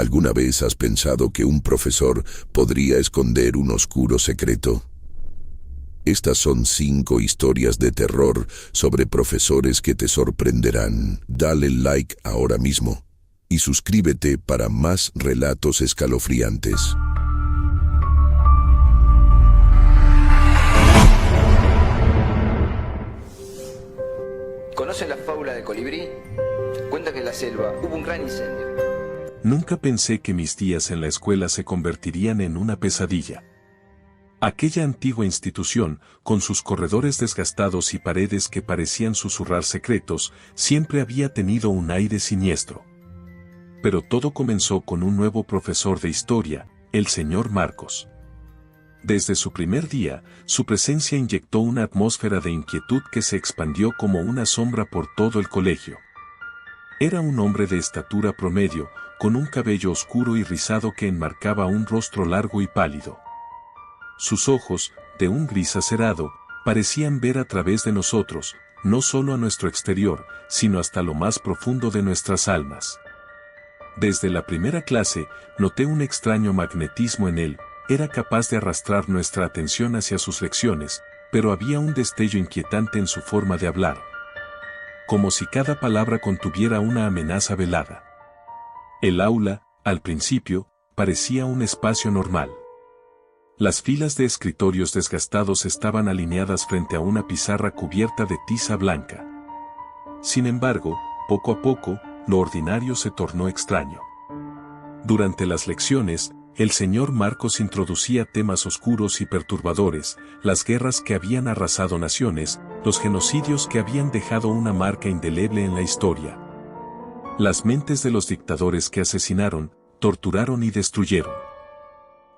¿Alguna vez has pensado que un profesor podría esconder un oscuro secreto? Estas son 5 historias de terror sobre profesores que te sorprenderán. Dale like ahora mismo y suscríbete para más relatos escalofriantes. ¿Conocen la fábula del colibrí? Cuenta que en la selva hubo un gran incendio. Nunca pensé que mis días en la escuela se convertirían en una pesadilla. Aquella antigua institución, con sus corredores desgastados y paredes que parecían susurrar secretos, siempre había tenido un aire siniestro. Pero todo comenzó con un nuevo profesor de historia, el señor Marcos. Desde su primer día, su presencia inyectó una atmósfera de inquietud que se expandió como una sombra por todo el colegio. Era un hombre de estatura promedio, con un cabello oscuro y rizado que enmarcaba un rostro largo y pálido. Sus ojos, de un gris acerado, parecían ver a través de nosotros, no solo a nuestro exterior, sino hasta lo más profundo de nuestras almas. Desde la primera clase, noté un extraño magnetismo en él. Era capaz de arrastrar nuestra atención hacia sus lecciones, pero había un destello inquietante en su forma de hablar. Como si cada palabra contuviera una amenaza velada. El aula, al principio, parecía un espacio normal. Las filas de escritorios desgastados estaban alineadas frente a una pizarra cubierta de tiza blanca. Sin embargo, poco a poco, lo ordinario se tornó extraño. Durante las lecciones, el señor Marcos introducía temas oscuros y perturbadores, las guerras que habían arrasado naciones, los genocidios que habían dejado una marca indeleble en la historia. Las mentes de los dictadores que asesinaron, torturaron y destruyeron.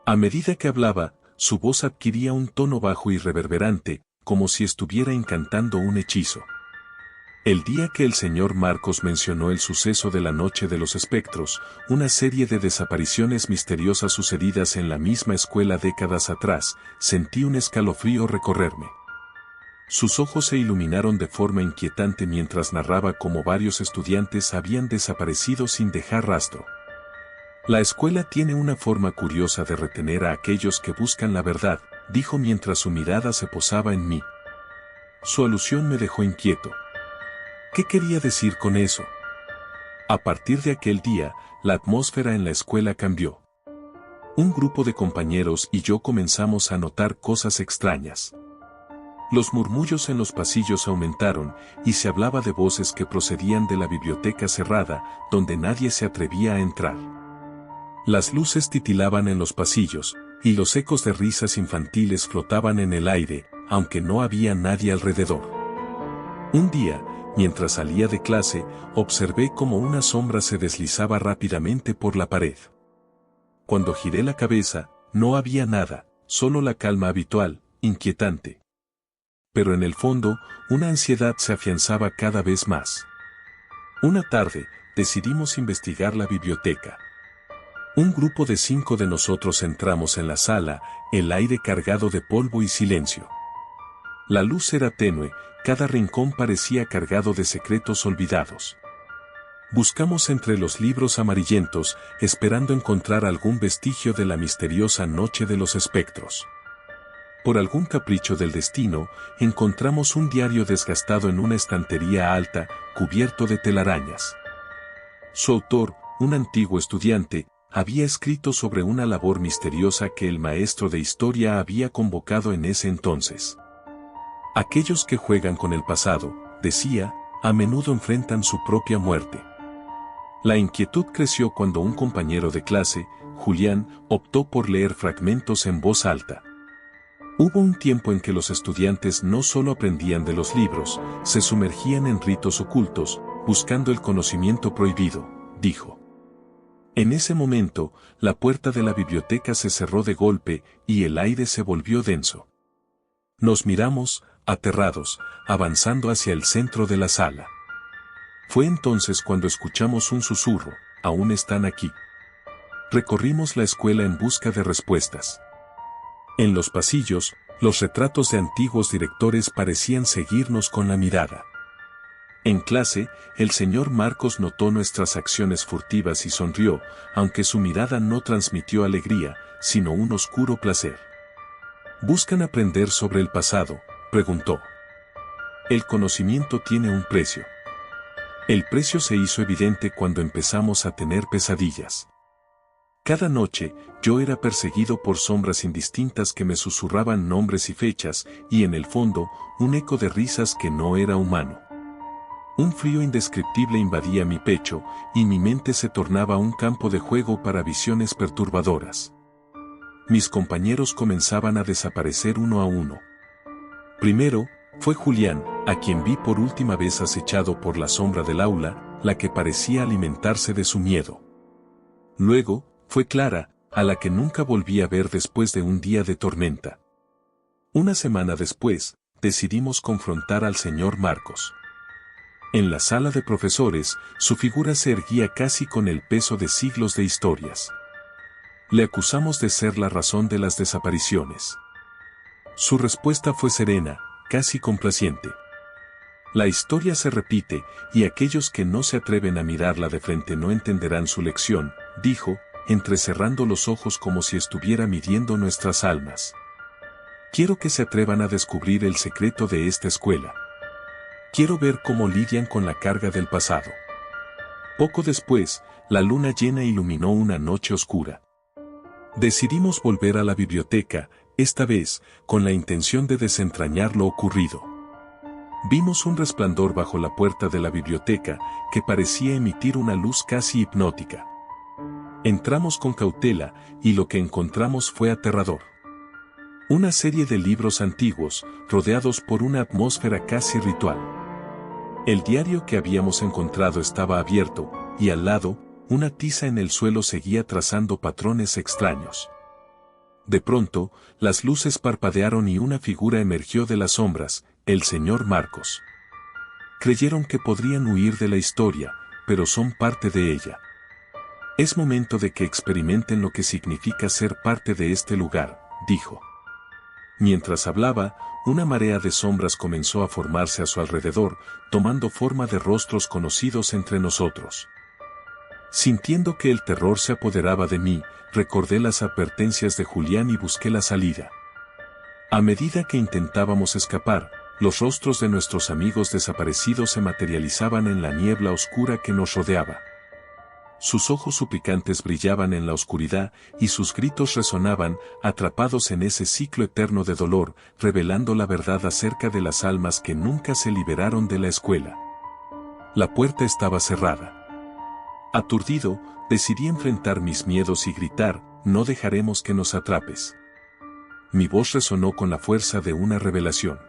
A medida que hablaba, su voz adquiría un tono bajo y reverberante, como si estuviera incantando un hechizo. El día que el señor Marcos mencionó el suceso de la Noche de los Espectros, una serie de desapariciones misteriosas sucedidas en la misma escuela décadas atrás, sentí un escalofrío recorrerme. Sus ojos se iluminaron de forma inquietante mientras narraba cómo varios estudiantes habían desaparecido sin dejar rastro. La escuela tiene una forma curiosa de retener a aquellos que buscan la verdad, dijo mientras su mirada se posaba en mí. Su alusión me dejó inquieto. ¿Qué quería decir con eso? A partir de aquel día, la atmósfera en la escuela cambió. Un grupo de compañeros y yo comenzamos a notar cosas extrañas. Los murmullos en los pasillos aumentaron, y se hablaba de voces que procedían de la biblioteca cerrada, donde nadie se atrevía a entrar. Las luces titilaban en los pasillos, y los ecos de risas infantiles flotaban en el aire, aunque no había nadie alrededor. Un día, mientras salía de clase, observé cómo una sombra se deslizaba rápidamente por la pared. Cuando giré la cabeza, no había nada, solo la calma habitual, inquietante. Pero en el fondo, una ansiedad se afianzaba cada vez más. Una tarde, decidimos investigar la biblioteca. Un grupo de 5 de nosotros entramos en la sala, el aire cargado de polvo y silencio. La luz era tenue, cada rincón parecía cargado de secretos olvidados. Buscamos entre los libros amarillentos, esperando encontrar algún vestigio de la misteriosa Noche de los Espectros. Por algún capricho del destino, encontramos un diario desgastado en una estantería alta, cubierto de telarañas. Su autor, un antiguo estudiante, había escrito sobre una labor misteriosa que el maestro de historia había convocado en ese entonces. Aquellos que juegan con el pasado, decía, a menudo enfrentan su propia muerte. La inquietud creció cuando un compañero de clase, Julián, optó por leer fragmentos en voz alta. Hubo un tiempo en que los estudiantes no solo aprendían de los libros, se sumergían en ritos ocultos, buscando el conocimiento prohibido, dijo. En ese momento, la puerta de la biblioteca se cerró de golpe y el aire se volvió denso. Nos miramos, aterrados, avanzando hacia el centro de la sala. Fue entonces cuando escuchamos un susurro, «¿Aún están aquí?». Recorrimos la escuela en busca de respuestas. En los pasillos, los retratos de antiguos directores parecían seguirnos con la mirada. En clase, el señor Marcos notó nuestras acciones furtivas y sonrió, aunque su mirada no transmitió alegría, sino un oscuro placer. ¿Buscan aprender sobre el pasado?, preguntó. El conocimiento tiene un precio. El precio se hizo evidente cuando empezamos a tener pesadillas. Cada noche, yo era perseguido por sombras indistintas que me susurraban nombres y fechas, y en el fondo, un eco de risas que no era humano. Un frío indescriptible invadía mi pecho, y mi mente se tornaba un campo de juego para visiones perturbadoras. Mis compañeros comenzaban a desaparecer uno a uno. Primero, fue Julián, a quien vi por última vez acechado por la sombra del aula, la que parecía alimentarse de su miedo. Luego, fue Clara, a la que nunca volví a ver después de un día de tormenta. Una semana después, decidimos confrontar al señor Marcos. En la sala de profesores, su figura se erguía casi con el peso de siglos de historias. Le acusamos de ser la razón de las desapariciones. Su respuesta fue serena, casi complaciente. La historia se repite, y aquellos que no se atreven a mirarla de frente no entenderán su lección, dijo, entrecerrando los ojos como si estuviera midiendo nuestras almas. Quiero que se atrevan a descubrir el secreto de esta escuela. Quiero ver cómo lidian con la carga del pasado. Poco después, la luna llena iluminó una noche oscura. Decidimos volver a la biblioteca, esta vez, con la intención de desentrañar lo ocurrido. Vimos un resplandor bajo la puerta de la biblioteca, que parecía emitir una luz casi hipnótica. Entramos con cautela, y lo que encontramos fue aterrador. Una serie de libros antiguos, rodeados por una atmósfera casi ritual. El diario que habíamos encontrado estaba abierto, y al lado, una tiza en el suelo seguía trazando patrones extraños. De pronto, las luces parpadearon y una figura emergió de las sombras, el señor Marcos. Creyeron que podrían huir de la historia, pero son parte de ella. Es momento de que experimenten lo que significa ser parte de este lugar, dijo. Mientras hablaba, una marea de sombras comenzó a formarse a su alrededor, tomando forma de rostros conocidos entre nosotros. Sintiendo que el terror se apoderaba de mí, recordé las advertencias de Julián y busqué la salida. A medida que intentábamos escapar, los rostros de nuestros amigos desaparecidos se materializaban en la niebla oscura que nos rodeaba. Sus ojos suplicantes brillaban en la oscuridad y sus gritos resonaban, atrapados en ese ciclo eterno de dolor, revelando la verdad acerca de las almas que nunca se liberaron de la escuela. La puerta estaba cerrada. Aturdido, decidí enfrentar mis miedos y gritar, no dejaremos que nos atrapes. Mi voz resonó con la fuerza de una revelación.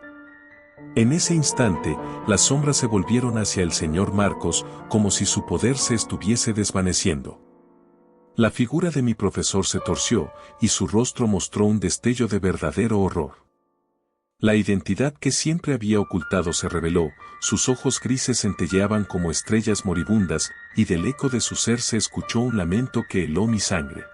En ese instante, las sombras se volvieron hacia el señor Marcos, como si su poder se estuviese desvaneciendo. La figura de mi profesor se torció, y su rostro mostró un destello de verdadero horror. La identidad que siempre había ocultado se reveló, sus ojos grises centelleaban como estrellas moribundas, y del eco de su ser se escuchó un lamento que heló mi sangre.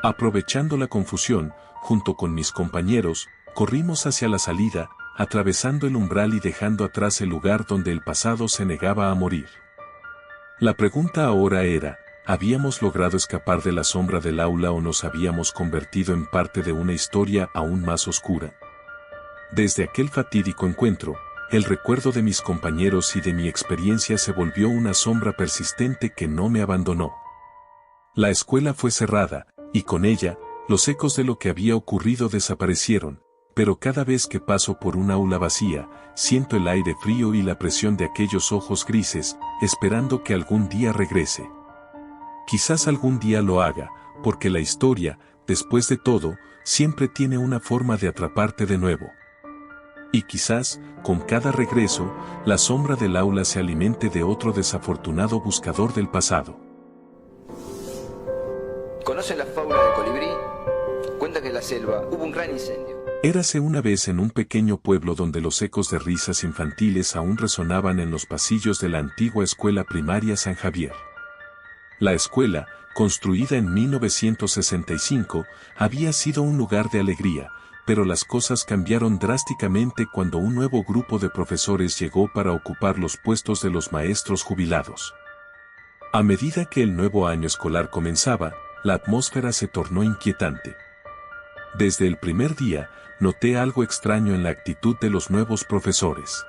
Aprovechando la confusión, junto con mis compañeros, corrimos hacia la salida, atravesando el umbral y dejando atrás el lugar donde el pasado se negaba a morir. La pregunta ahora era, ¿habíamos logrado escapar de la sombra del aula o nos habíamos convertido en parte de una historia aún más oscura? Desde aquel fatídico encuentro, el recuerdo de mis compañeros y de mi experiencia se volvió una sombra persistente que no me abandonó. La escuela fue cerrada, y con ella, los ecos de lo que había ocurrido desaparecieron, pero cada vez que paso por un aula vacía, siento el aire frío y la presión de aquellos ojos grises, esperando que algún día regrese. Quizás algún día lo haga, porque la historia, después de todo, siempre tiene una forma de atraparte de nuevo. Y quizás, con cada regreso, la sombra del aula se alimente de otro desafortunado buscador del pasado. ¿Conocen la fábula del colibrí? Cuenta que en la selva hubo un gran incendio. Érase una vez en un pequeño pueblo donde los ecos de risas infantiles aún resonaban en los pasillos de la antigua escuela primaria San Javier. La escuela, construida en 1965, había sido un lugar de alegría, pero las cosas cambiaron drásticamente cuando un nuevo grupo de profesores llegó para ocupar los puestos de los maestros jubilados. A medida que el nuevo año escolar comenzaba, la atmósfera se tornó inquietante. Desde el primer día, noté algo extraño en la actitud de los nuevos profesores.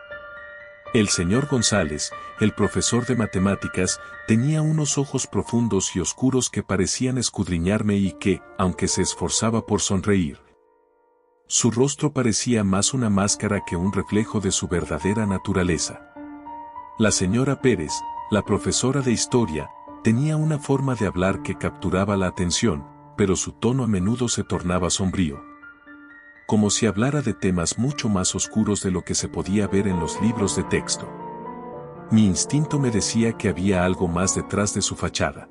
El señor González, el profesor de matemáticas, tenía unos ojos profundos y oscuros que parecían escudriñarme y que, aunque se esforzaba por sonreír, su rostro parecía más una máscara que un reflejo de su verdadera naturaleza. La señora Pérez, la profesora de historia, tenía una forma de hablar que capturaba la atención, pero su tono a menudo se tornaba sombrío, como si hablara de temas mucho más oscuros de lo que se podía ver en los libros de texto. Mi instinto me decía que había algo más detrás de su fachada.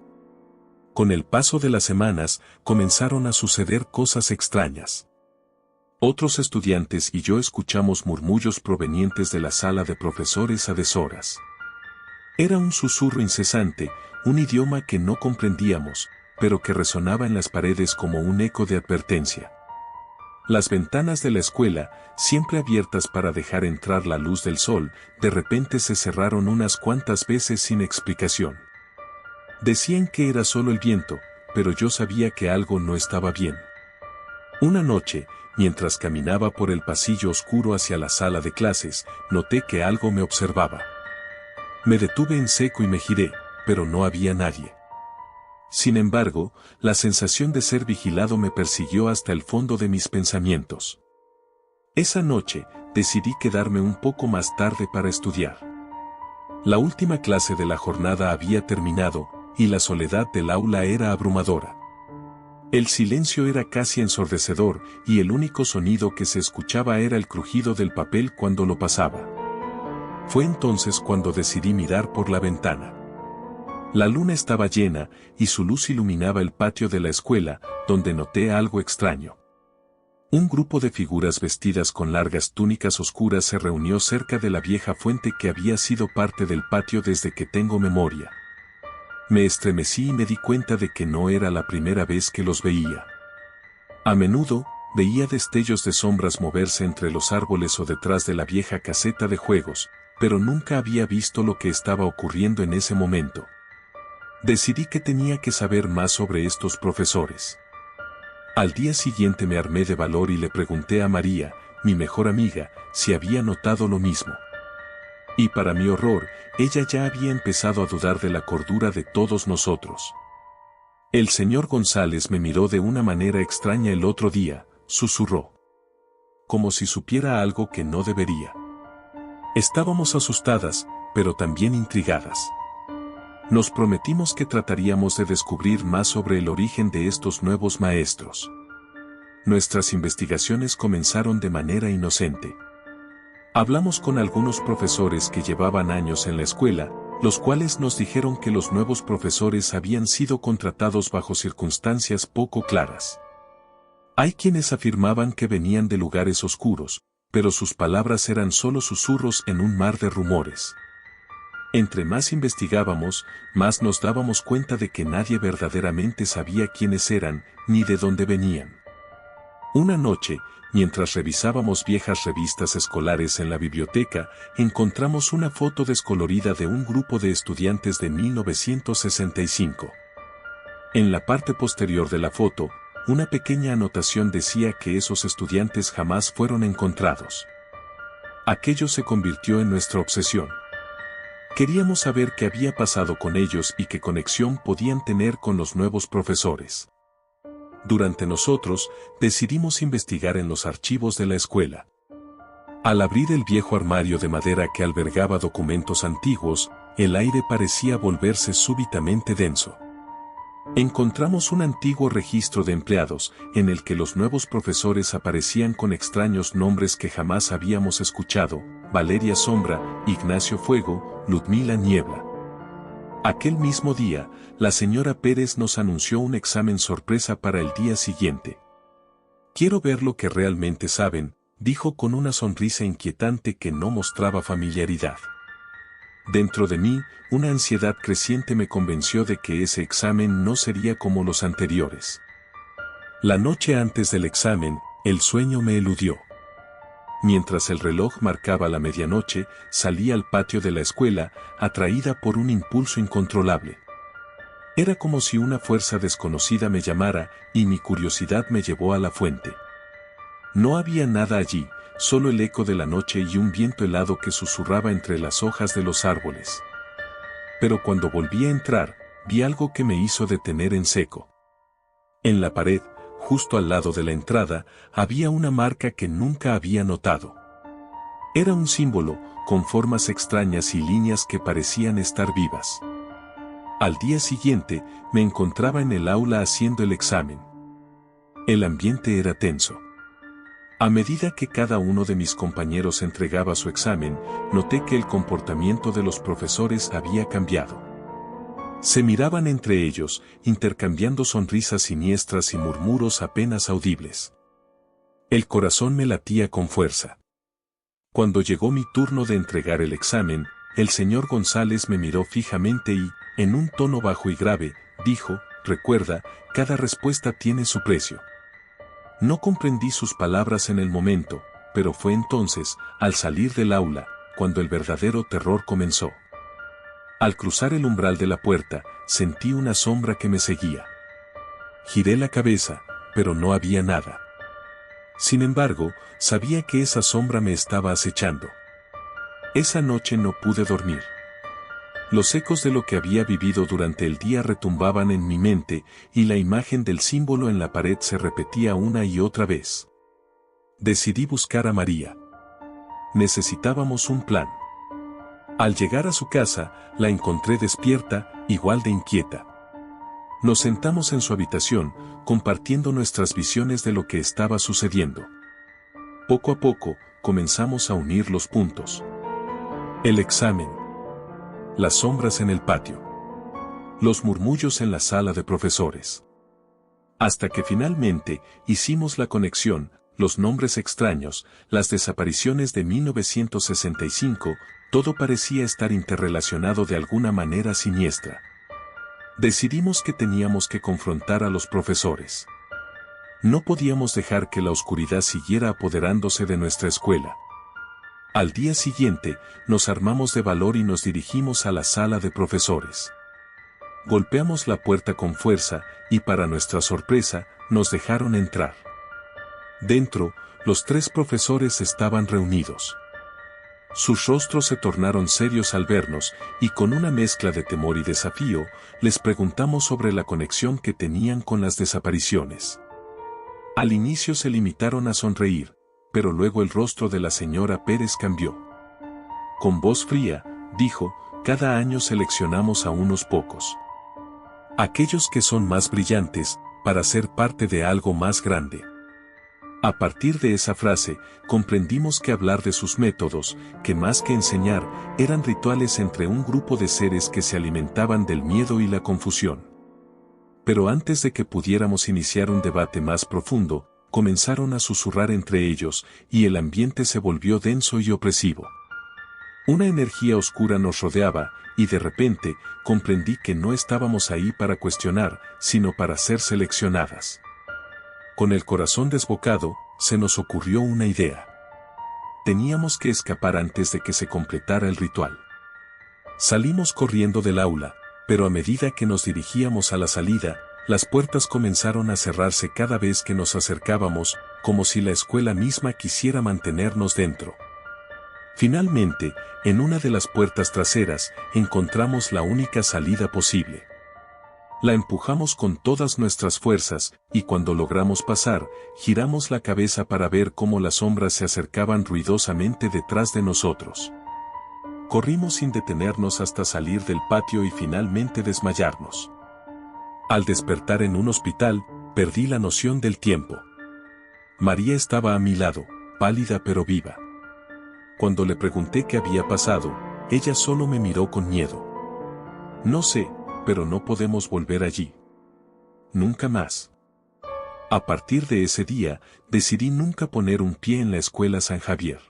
Con el paso de las semanas, comenzaron a suceder cosas extrañas. Otros estudiantes y yo escuchamos murmullos provenientes de la sala de profesores a deshoras. Era un susurro incesante, un idioma que no comprendíamos, pero que resonaba en las paredes como un eco de advertencia. Las ventanas de la escuela, siempre abiertas para dejar entrar la luz del sol, de repente se cerraron unas cuantas veces sin explicación. Decían que era solo el viento, pero yo sabía que algo no estaba bien. Una noche, mientras caminaba por el pasillo oscuro hacia la sala de clases, noté que algo me observaba. Me detuve en seco y me giré, pero no había nadie. Sin embargo, la sensación de ser vigilado me persiguió hasta el fondo de mis pensamientos. Esa noche, decidí quedarme un poco más tarde para estudiar. La última clase de la jornada había terminado, y la soledad del aula era abrumadora. El silencio era casi ensordecedor, y el único sonido que se escuchaba era el crujido del papel cuando lo pasaba. Fue entonces cuando decidí mirar por la ventana. La luna estaba llena, y su luz iluminaba el patio de la escuela, donde noté algo extraño. Un grupo de figuras vestidas con largas túnicas oscuras se reunió cerca de la vieja fuente que había sido parte del patio desde que tengo memoria. Me estremecí y me di cuenta de que no era la primera vez que los veía. A menudo, veía destellos de sombras moverse entre los árboles o detrás de la vieja caseta de juegos, pero nunca había visto lo que estaba ocurriendo en ese momento. Decidí que tenía que saber más sobre estos profesores. Al día siguiente me armé de valor y le pregunté a María, mi mejor amiga, si había notado lo mismo. Y para mi horror, ella ya había empezado a dudar de la cordura de todos nosotros. El señor González me miró de una manera extraña el otro día, susurró. Como si supiera algo que no debería. Estábamos asustadas, pero también intrigadas. Nos prometimos que trataríamos de descubrir más sobre el origen de estos nuevos maestros. Nuestras investigaciones comenzaron de manera inocente. Hablamos con algunos profesores que llevaban años en la escuela, los cuales nos dijeron que los nuevos profesores habían sido contratados bajo circunstancias poco claras. Hay quienes afirmaban que venían de lugares oscuros, pero sus palabras eran solo susurros en un mar de rumores. Entre más investigábamos, más nos dábamos cuenta de que nadie verdaderamente sabía quiénes eran, ni de dónde venían. Una noche, mientras revisábamos viejas revistas escolares en la biblioteca, encontramos una foto descolorida de un grupo de estudiantes de 1965. En la parte posterior de la foto, una pequeña anotación decía que esos estudiantes jamás fueron encontrados. Aquello se convirtió en nuestra obsesión. Queríamos saber qué había pasado con ellos y qué conexión podían tener con los nuevos profesores. Durante nosotros, decidimos investigar en los archivos de la escuela. Al abrir el viejo armario de madera que albergaba documentos antiguos, el aire parecía volverse súbitamente denso. Encontramos un antiguo registro de empleados, en el que los nuevos profesores aparecían con extraños nombres que jamás habíamos escuchado: Valeria Sombra, Ignacio Fuego, Ludmila Niebla. Aquel mismo día, la señora Pérez nos anunció un examen sorpresa para el día siguiente. Quiero ver lo que realmente saben, dijo con una sonrisa inquietante que no mostraba familiaridad. Dentro de mí, una ansiedad creciente me convenció de que ese examen no sería como los anteriores. La noche antes del examen, El sueño me eludió. Mientras el reloj marcaba la medianoche, salí al patio de la escuela, atraída por un impulso incontrolable. Era como si una fuerza desconocida me llamara, y mi curiosidad me llevó a la fuente. No había nada allí, solo el eco de la noche y un viento helado que susurraba entre las hojas de los árboles. Pero cuando volví a entrar, vi algo que me hizo detener en seco. En la pared, justo al lado de la entrada, había una marca que nunca había notado. Era un símbolo, con formas extrañas y líneas que parecían estar vivas. Al día siguiente, me encontraba en el aula haciendo el examen. El ambiente era tenso. A medida que cada uno de mis compañeros entregaba su examen, noté que el comportamiento de los profesores había cambiado. Se miraban entre ellos, intercambiando sonrisas siniestras y murmuros apenas audibles. El corazón me latía con fuerza. Cuando llegó mi turno de entregar el examen, el señor González me miró fijamente y, en un tono bajo y grave, dijo: «Recuerda, cada respuesta tiene su precio». No comprendí sus palabras en el momento, pero fue entonces, al salir del aula, cuando el verdadero terror comenzó. Al cruzar el umbral de la puerta, sentí una sombra que me seguía. Giré la cabeza, pero no había nada. Sin embargo, sabía que esa sombra me estaba acechando. Esa noche no pude dormir. Los ecos de lo que había vivido durante el día retumbaban en mi mente, y la imagen del símbolo en la pared se repetía una y otra vez. Decidí buscar a María. Necesitábamos un plan. Al llegar a su casa, la encontré despierta, igual de inquieta. Nos sentamos en su habitación, compartiendo nuestras visiones de lo que estaba sucediendo. Poco a poco, comenzamos a unir los puntos. El examen. Las sombras en el patio. Los murmullos en la sala de profesores. Hasta que finalmente, hicimos la conexión, los nombres extraños, las desapariciones de 1965, todo parecía estar interrelacionado de alguna manera siniestra. Decidimos que teníamos que confrontar a los profesores. No podíamos dejar que la oscuridad siguiera apoderándose de nuestra escuela. Al día siguiente, nos armamos de valor y nos dirigimos a la sala de profesores. Golpeamos la puerta con fuerza, y para nuestra sorpresa, nos dejaron entrar. Dentro, los 3 profesores estaban reunidos. Sus rostros se tornaron serios al vernos, y con una mezcla de temor y desafío, les preguntamos sobre la conexión que tenían con las desapariciones. Al inicio se limitaron a sonreír, pero luego el rostro de la señora Pérez cambió. Con voz fría, dijo: «Cada año seleccionamos a unos pocos. Aquellos que son más brillantes, para ser parte de algo más grande». A partir de esa frase, comprendimos que hablar de sus métodos, que más que enseñar, eran rituales entre un grupo de seres que se alimentaban del miedo y la confusión. Pero antes de que pudiéramos iniciar un debate más profundo, comenzaron a susurrar entre ellos, y el ambiente se volvió denso y opresivo. Una energía oscura nos rodeaba, y de repente, comprendí que no estábamos ahí para cuestionar, sino para ser seleccionadas. Con el corazón desbocado, se nos ocurrió una idea. Teníamos que escapar antes de que se completara el ritual. Salimos corriendo del aula, pero a medida que nos dirigíamos a la salida, las puertas comenzaron a cerrarse cada vez que nos acercábamos, como si la escuela misma quisiera mantenernos dentro. Finalmente, en una de las puertas traseras, encontramos la única salida posible. La empujamos con todas nuestras fuerzas, y cuando logramos pasar, giramos la cabeza para ver cómo las sombras se acercaban ruidosamente detrás de nosotros. Corrimos sin detenernos hasta salir del patio y finalmente desmayarnos. Al despertar en un hospital, perdí la noción del tiempo. María estaba a mi lado, pálida pero viva. Cuando le pregunté qué había pasado, ella solo me miró con miedo. «No sé, pero no podemos volver allí. Nunca más». A partir de ese día, decidí nunca poner un pie en la escuela San Javier.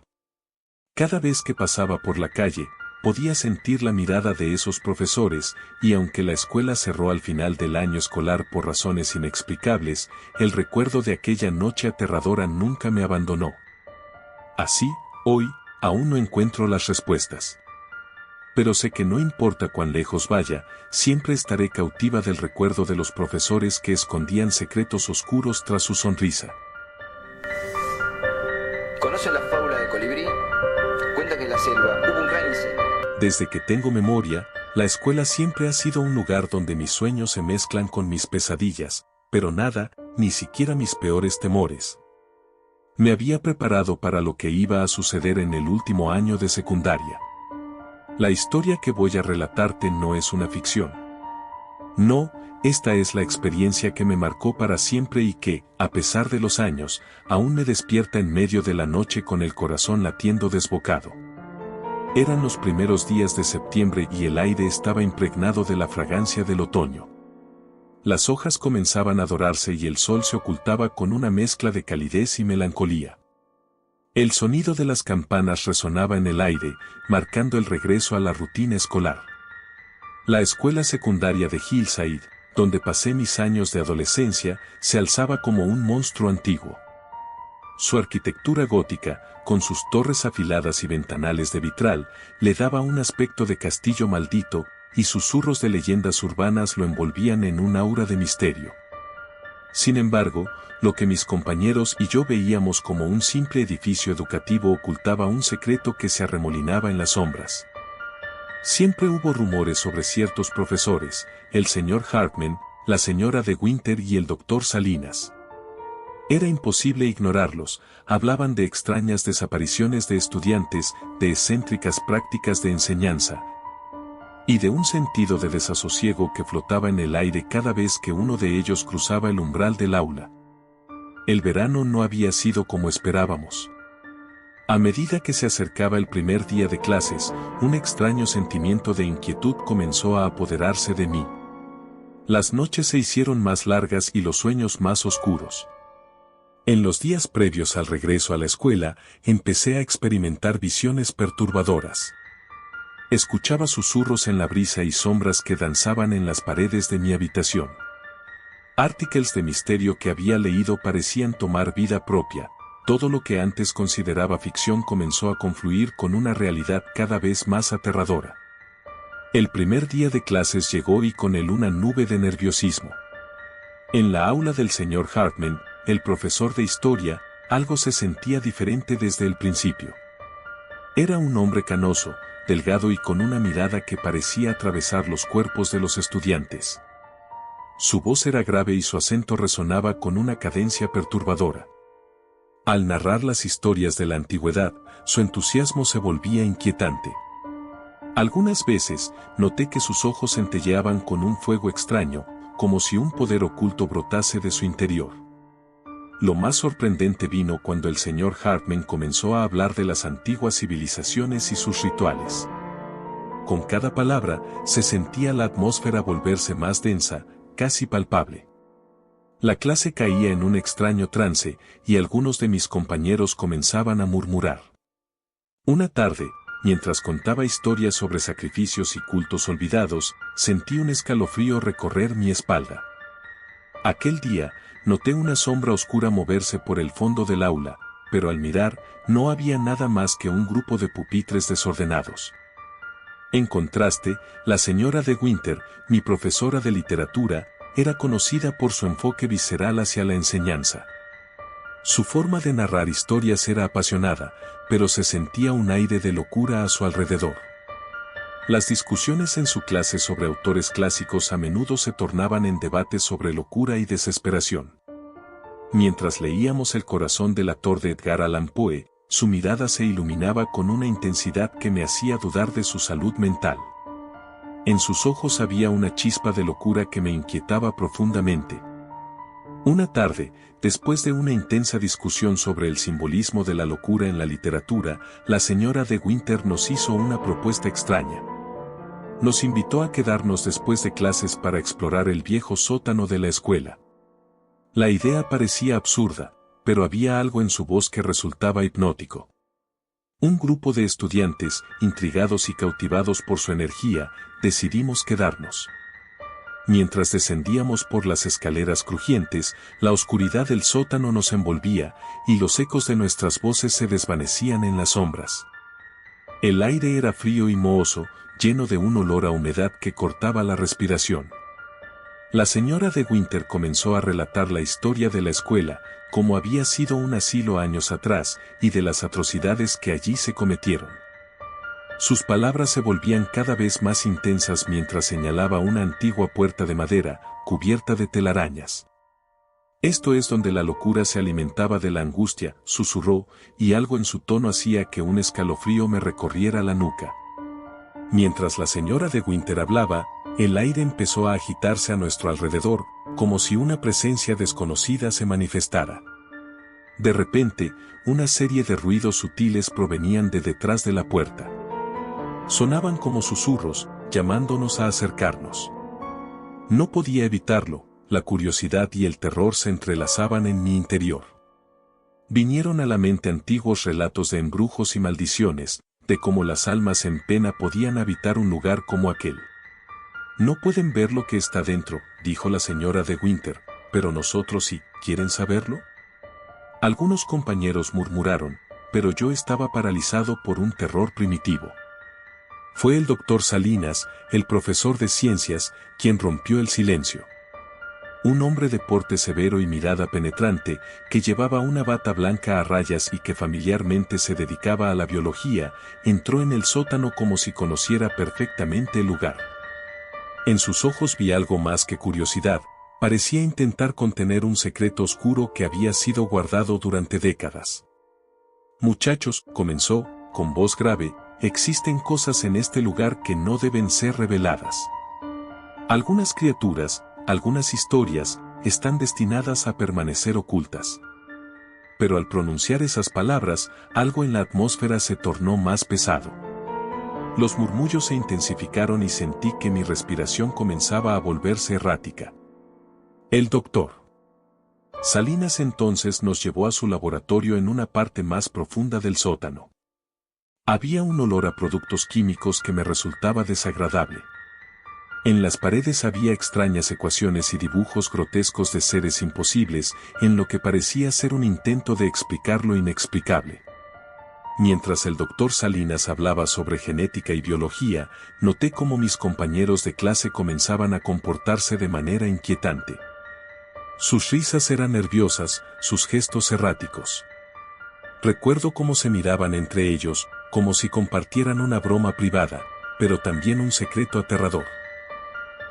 Cada vez que pasaba por la calle, podía sentir la mirada de esos profesores, y aunque la escuela cerró al final del año escolar por razones inexplicables, el recuerdo de aquella noche aterradora nunca me abandonó. Así, hoy, aún no encuentro las respuestas. Pero sé que no importa cuán lejos vaya, siempre estaré cautiva del recuerdo de los profesores que escondían secretos oscuros tras su sonrisa. ¿Conocen la fábula del colibrí? Cuenta que en la selva hubo un gran incendio. Desde que tengo memoria, la escuela siempre ha sido un lugar donde mis sueños se mezclan con mis pesadillas, pero nada, ni siquiera mis peores temores, me había preparado para lo que iba a suceder en el último año de secundaria. La historia que voy a relatarte no es una ficción. No, esta es la experiencia que me marcó para siempre y que, a pesar de los años, aún me despierta en medio de la noche con el corazón latiendo desbocado. Eran los primeros días de septiembre y el aire estaba impregnado de la fragancia del otoño. Las hojas comenzaban a dorarse y el sol se ocultaba con una mezcla de calidez y melancolía. El sonido de las campanas resonaba en el aire, marcando el regreso a la rutina escolar. La escuela secundaria de Hillside, donde pasé mis años de adolescencia, se alzaba como un monstruo antiguo. Su arquitectura gótica, con sus torres afiladas y ventanales de vitral, le daba un aspecto de castillo maldito, y susurros de leyendas urbanas lo envolvían en un aura de misterio. Sin embargo, lo que mis compañeros y yo veíamos como un simple edificio educativo ocultaba un secreto que se arremolinaba en las sombras. Siempre hubo rumores sobre ciertos profesores, el señor Hartman, la señora de Winter y el doctor Salinas. Era imposible ignorarlos, hablaban de extrañas desapariciones de estudiantes, de excéntricas prácticas de enseñanza, y de un sentido de desasosiego que flotaba en el aire cada vez que uno de ellos cruzaba el umbral del aula. El verano no había sido como esperábamos. A medida que se acercaba el primer día de clases, un extraño sentimiento de inquietud comenzó a apoderarse de mí. Las noches se hicieron más largas y los sueños más oscuros. En los días previos al regreso a la escuela, empecé a experimentar visiones perturbadoras. Escuchaba susurros en la brisa y sombras que danzaban en las paredes de mi habitación. Artículos de misterio que había leído parecían tomar vida propia. Todo lo que antes consideraba ficción comenzó a confluir con una realidad cada vez más aterradora. El primer día de clases llegó y con él una nube de nerviosismo. En la aula del señor Hartman, el profesor de historia, algo se sentía diferente desde el principio. Era un hombre canoso, delgado y con una mirada que parecía atravesar los cuerpos de los estudiantes. Su voz era grave y su acento resonaba con una cadencia perturbadora. Al narrar las historias de la antigüedad, su entusiasmo se volvía inquietante. Algunas veces, noté que sus ojos centelleaban con un fuego extraño, como si un poder oculto brotase de su interior. Lo más sorprendente vino cuando el señor Hartman comenzó a hablar de las antiguas civilizaciones y sus rituales. Con cada palabra, se sentía la atmósfera volverse más densa, casi palpable. La clase caía en un extraño trance, y algunos de mis compañeros comenzaban a murmurar. Una tarde, mientras contaba historias sobre sacrificios y cultos olvidados, sentí un escalofrío recorrer mi espalda. Aquel día, noté una sombra oscura moverse por el fondo del aula, pero al mirar, no había nada más que un grupo de pupitres desordenados. En contraste, la señora de Winter, mi profesora de literatura, era conocida por su enfoque visceral hacia la enseñanza. Su forma de narrar historias era apasionada, pero se sentía un aire de locura a su alrededor. Las discusiones en su clase sobre autores clásicos a menudo se tornaban en debates sobre locura y desesperación. Mientras leíamos El corazón del actor de Edgar Allan Poe, su mirada se iluminaba con una intensidad que me hacía dudar de su salud mental. En sus ojos había una chispa de locura que me inquietaba profundamente. Una tarde, después de una intensa discusión sobre el simbolismo de la locura en la literatura, la señora de Winter nos hizo una propuesta extraña. Nos invitó a quedarnos después de clases para explorar el viejo sótano de la escuela. La idea parecía absurda, pero había algo en su voz que resultaba hipnótico. Un grupo de estudiantes, intrigados y cautivados por su energía, decidimos quedarnos. Mientras descendíamos por las escaleras crujientes, la oscuridad del sótano nos envolvía, y los ecos de nuestras voces se desvanecían en las sombras. El aire era frío y mohoso, lleno de un olor a humedad que cortaba la respiración. La señora de Winter comenzó a relatar la historia de la escuela, como había sido un asilo años atrás, y de las atrocidades que allí se cometieron. Sus palabras se volvían cada vez más intensas mientras señalaba una antigua puerta de madera, cubierta de telarañas. Esto es donde la locura se alimentaba de la angustia, susurró, y algo en su tono hacía que un escalofrío me recorriera la nuca. Mientras la señora de Winter hablaba, el aire empezó a agitarse a nuestro alrededor, como si una presencia desconocida se manifestara. De repente, una serie de ruidos sutiles provenían de detrás de la puerta. Sonaban como susurros, llamándonos a acercarnos. No podía evitarlo, la curiosidad y el terror se entrelazaban en mi interior. Vinieron a la mente antiguos relatos de embrujos y maldiciones, de cómo las almas en pena podían habitar un lugar como aquel. No pueden ver lo que está dentro, dijo la señora de Winter, pero nosotros sí, ¿quieren saberlo? Algunos compañeros murmuraron, pero yo estaba paralizado por un terror primitivo. Fue el doctor Salinas, el profesor de ciencias, quien rompió el silencio. Un hombre de porte severo y mirada penetrante, que llevaba una bata blanca a rayas y que familiarmente se dedicaba a la biología, entró en el sótano como si conociera perfectamente el lugar. En sus ojos vi algo más que curiosidad, parecía intentar contener un secreto oscuro que había sido guardado durante décadas. Muchachos, comenzó, con voz grave, existen cosas en este lugar que no deben ser reveladas. Algunas criaturas, algunas historias, están destinadas a permanecer ocultas. Pero al pronunciar esas palabras, algo en la atmósfera se tornó más pesado. Los murmullos se intensificaron y sentí que mi respiración comenzaba a volverse errática. El doctor Salinas entonces nos llevó a su laboratorio en una parte más profunda del sótano. Había un olor a productos químicos que me resultaba desagradable. En las paredes había extrañas ecuaciones y dibujos grotescos de seres imposibles, en lo que parecía ser un intento de explicar lo inexplicable. Mientras el doctor Salinas hablaba sobre genética y biología, noté cómo mis compañeros de clase comenzaban a comportarse de manera inquietante. Sus risas eran nerviosas, sus gestos erráticos. Recuerdo cómo se miraban entre ellos, como si compartieran una broma privada, pero también un secreto aterrador.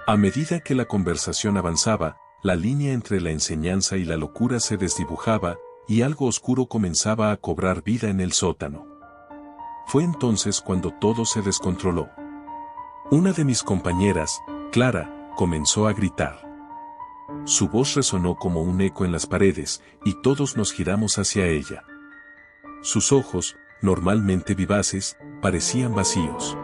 A medida que la conversación avanzaba, la línea entre la enseñanza y la locura se desdibujaba, y algo oscuro comenzaba a cobrar vida en el sótano. Fue entonces cuando todo se descontroló. Una de mis compañeras, Clara, comenzó a gritar. Su voz resonó como un eco en las paredes, y todos nos giramos hacia ella. Sus ojos, normalmente vivaces, parecían vacíos.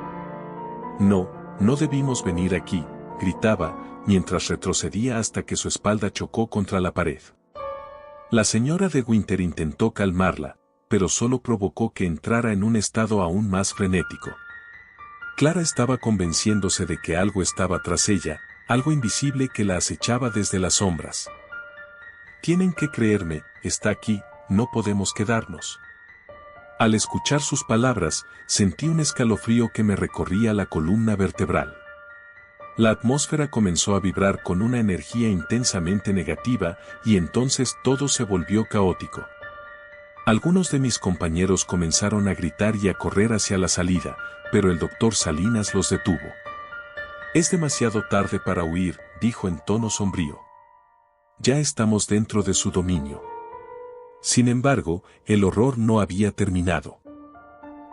No, no debimos venir aquí, gritaba, mientras retrocedía hasta que su espalda chocó contra la pared. La señora de Winter intentó calmarla, pero solo provocó que entrara en un estado aún más frenético. Clara estaba convenciéndose de que algo estaba tras ella, algo invisible que la acechaba desde las sombras. Tienen que creerme, está aquí, no podemos quedarnos. Al escuchar sus palabras, sentí un escalofrío que me recorría la columna vertebral. La atmósfera comenzó a vibrar con una energía intensamente negativa y entonces todo se volvió caótico. Algunos de mis compañeros comenzaron a gritar y a correr hacia la salida, pero el doctor Salinas los detuvo. Es demasiado tarde para huir, dijo en tono sombrío. Ya estamos dentro de su dominio. Sin embargo, el horror no había terminado.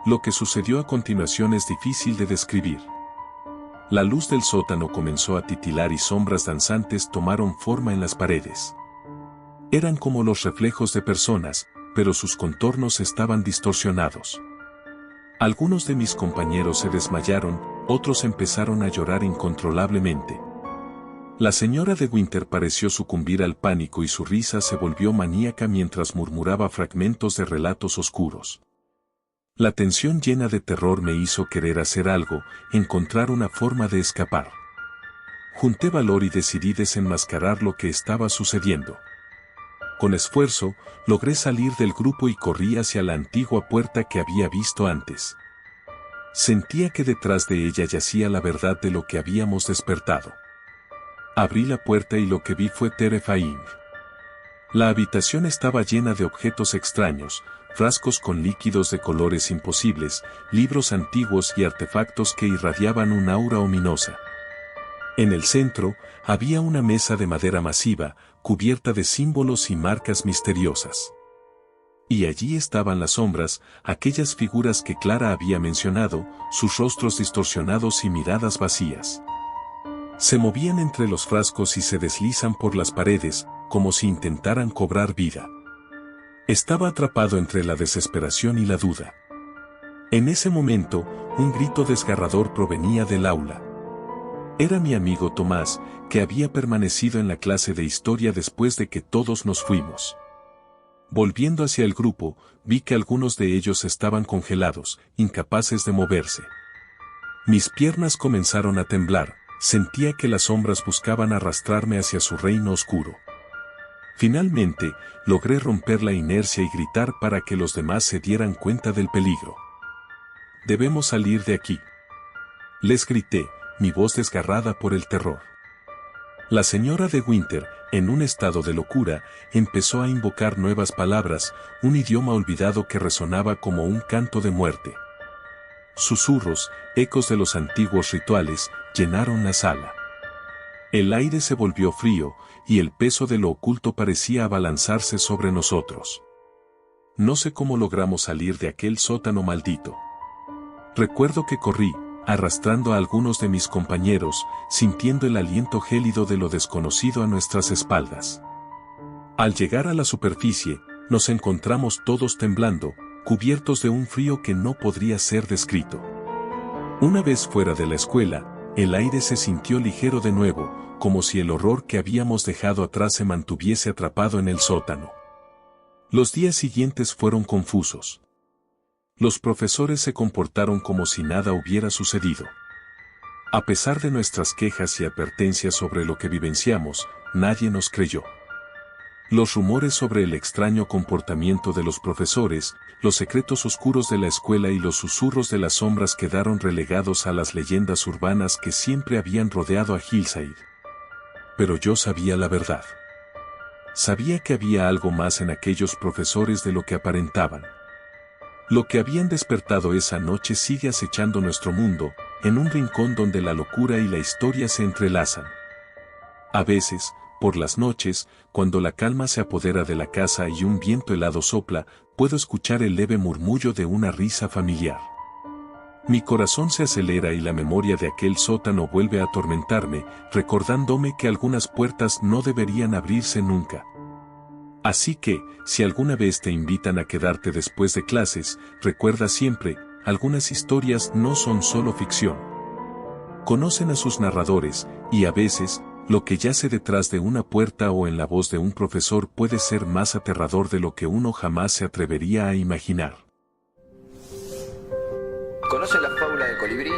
Lo que sucedió a continuación es difícil de describir. La luz del sótano comenzó a titilar y sombras danzantes tomaron forma en las paredes. Eran como los reflejos de personas, pero sus contornos estaban distorsionados. Algunos de mis compañeros se desmayaron, otros empezaron a llorar incontrolablemente. La señora de Winter pareció sucumbir al pánico y su risa se volvió maníaca mientras murmuraba fragmentos de relatos oscuros. La tensión llena de terror me hizo querer hacer algo, encontrar una forma de escapar. Junté valor y decidí desenmascarar lo que estaba sucediendo. Con esfuerzo, logré salir del grupo y corrí hacia la antigua puerta que había visto antes. Sentía que detrás de ella yacía la verdad de lo que habíamos despertado. Abrí la puerta y lo que vi fue terrifying. La habitación estaba llena de objetos extraños, frascos con líquidos de colores imposibles, libros antiguos y artefactos que irradiaban un aura ominosa. En el centro, había una mesa de madera masiva, cubierta de símbolos y marcas misteriosas. Y allí estaban las sombras, aquellas figuras que Clara había mencionado, sus rostros distorsionados y miradas vacías. Se movían entre los frascos y se deslizan por las paredes, como si intentaran cobrar vida. Estaba atrapado entre la desesperación y la duda. En ese momento, un grito desgarrador provenía del aula. Era mi amigo Tomás, que había permanecido en la clase de historia después de que todos nos fuimos. Volviendo hacia el grupo, vi que algunos de ellos estaban congelados, incapaces de moverse. Mis piernas comenzaron a temblar, sentía que las sombras buscaban arrastrarme hacia su reino oscuro. Finalmente, logré romper la inercia y gritar para que los demás se dieran cuenta del peligro. «Debemos salir de aquí», les grité, mi voz desgarrada por el terror. La señora de Winter, en un estado de locura, empezó a invocar nuevas palabras, un idioma olvidado que resonaba como un canto de muerte. Susurros, ecos de los antiguos rituales, llenaron la sala. El aire se volvió frío, y el peso de lo oculto parecía abalanzarse sobre nosotros. No sé cómo logramos salir de aquel sótano maldito. Recuerdo que corrí, arrastrando a algunos de mis compañeros, sintiendo el aliento gélido de lo desconocido a nuestras espaldas. Al llegar a la superficie, nos encontramos todos temblando, cubiertos de un frío que no podría ser descrito. Una vez fuera de la escuela, el aire se sintió ligero de nuevo, como si el horror que habíamos dejado atrás se mantuviese atrapado en el sótano. Los días siguientes fueron confusos. Los profesores se comportaron como si nada hubiera sucedido. A pesar de nuestras quejas y advertencias sobre lo que vivenciamos, nadie nos creyó. Los rumores sobre el extraño comportamiento de los profesores, los secretos oscuros de la escuela y los susurros de las sombras quedaron relegados a las leyendas urbanas que siempre habían rodeado a Hillside. Pero yo sabía la verdad. Sabía que había algo más en aquellos profesores de lo que aparentaban. Lo que habían despertado esa noche sigue acechando nuestro mundo, en un rincón donde la locura y la historia se entrelazan. A veces, por las noches, cuando la calma se apodera de la casa y un viento helado sopla, puedo escuchar el leve murmullo de una risa familiar. Mi corazón se acelera y la memoria de aquel sótano vuelve a atormentarme, recordándome que algunas puertas no deberían abrirse nunca. Así que, si alguna vez te invitan a quedarte después de clases, recuerda siempre, algunas historias no son solo ficción. Conocen a sus narradores, y a veces, lo que yace detrás de una puerta o en la voz de un profesor puede ser más aterrador de lo que uno jamás se atrevería a imaginar. ¿Conocen la fábula del colibrí?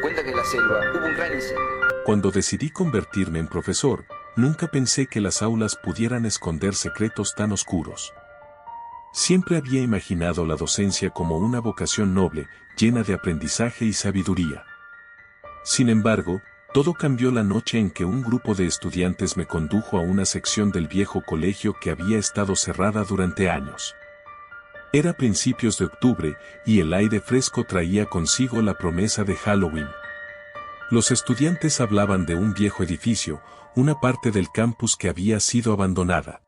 Cuenta que en la selva hubo un gran incendio. Cuando decidí convertirme en profesor, nunca pensé que las aulas pudieran esconder secretos tan oscuros. Siempre había imaginado la docencia como una vocación noble, llena de aprendizaje y sabiduría. Sin embargo, todo cambió la noche en que un grupo de estudiantes me condujo a una sección del viejo colegio que había estado cerrada durante años. Era principios de octubre, y el aire fresco traía consigo la promesa de Halloween. Los estudiantes hablaban de un viejo edificio, una parte del campus que había sido abandonada.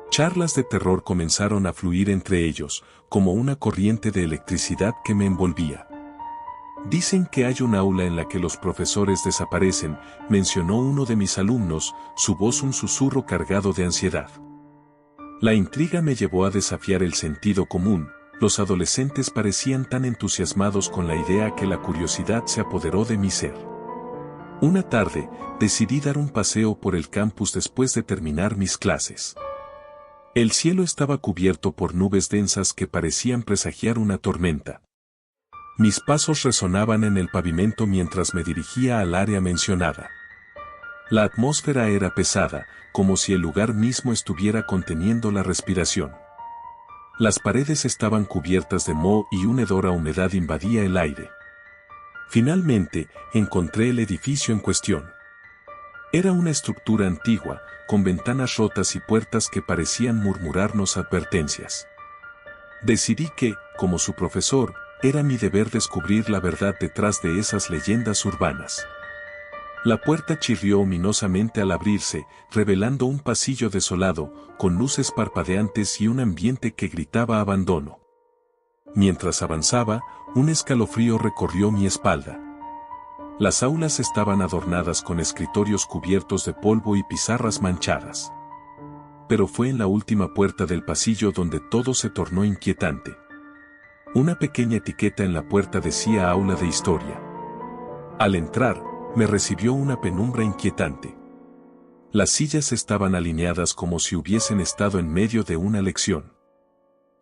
Charlas de terror comenzaron a fluir entre ellos, como una corriente de electricidad que me envolvía. Dicen que hay un aula en la que los profesores desaparecen, mencionó uno de mis alumnos, su voz un susurro cargado de ansiedad. La intriga me llevó a desafiar el sentido común. Los adolescentes parecían tan entusiasmados con la idea que la curiosidad se apoderó de mi ser. Una tarde, decidí dar un paseo por el campus después de terminar mis clases. El cielo estaba cubierto por nubes densas que parecían presagiar una tormenta. Mis pasos resonaban en el pavimento mientras me dirigía al área mencionada. La atmósfera era pesada, como si el lugar mismo estuviera conteniendo la respiración. Las paredes estaban cubiertas de moho y un hedor a humedad invadía el aire. Finalmente, encontré el edificio en cuestión. Era una estructura antigua, con ventanas rotas y puertas que parecían murmurarnos advertencias. Decidí que, como su profesor, era mi deber descubrir la verdad detrás de esas leyendas urbanas. La puerta chirrió ominosamente al abrirse, revelando un pasillo desolado, con luces parpadeantes y un ambiente que gritaba abandono. Mientras avanzaba, un escalofrío recorrió mi espalda. Las aulas estaban adornadas con escritorios cubiertos de polvo y pizarras manchadas. Pero fue en la última puerta del pasillo donde todo se tornó inquietante. Una pequeña etiqueta en la puerta decía Aula de Historia. Al entrar, me recibió una penumbra inquietante. Las sillas estaban alineadas como si hubiesen estado en medio de una lección.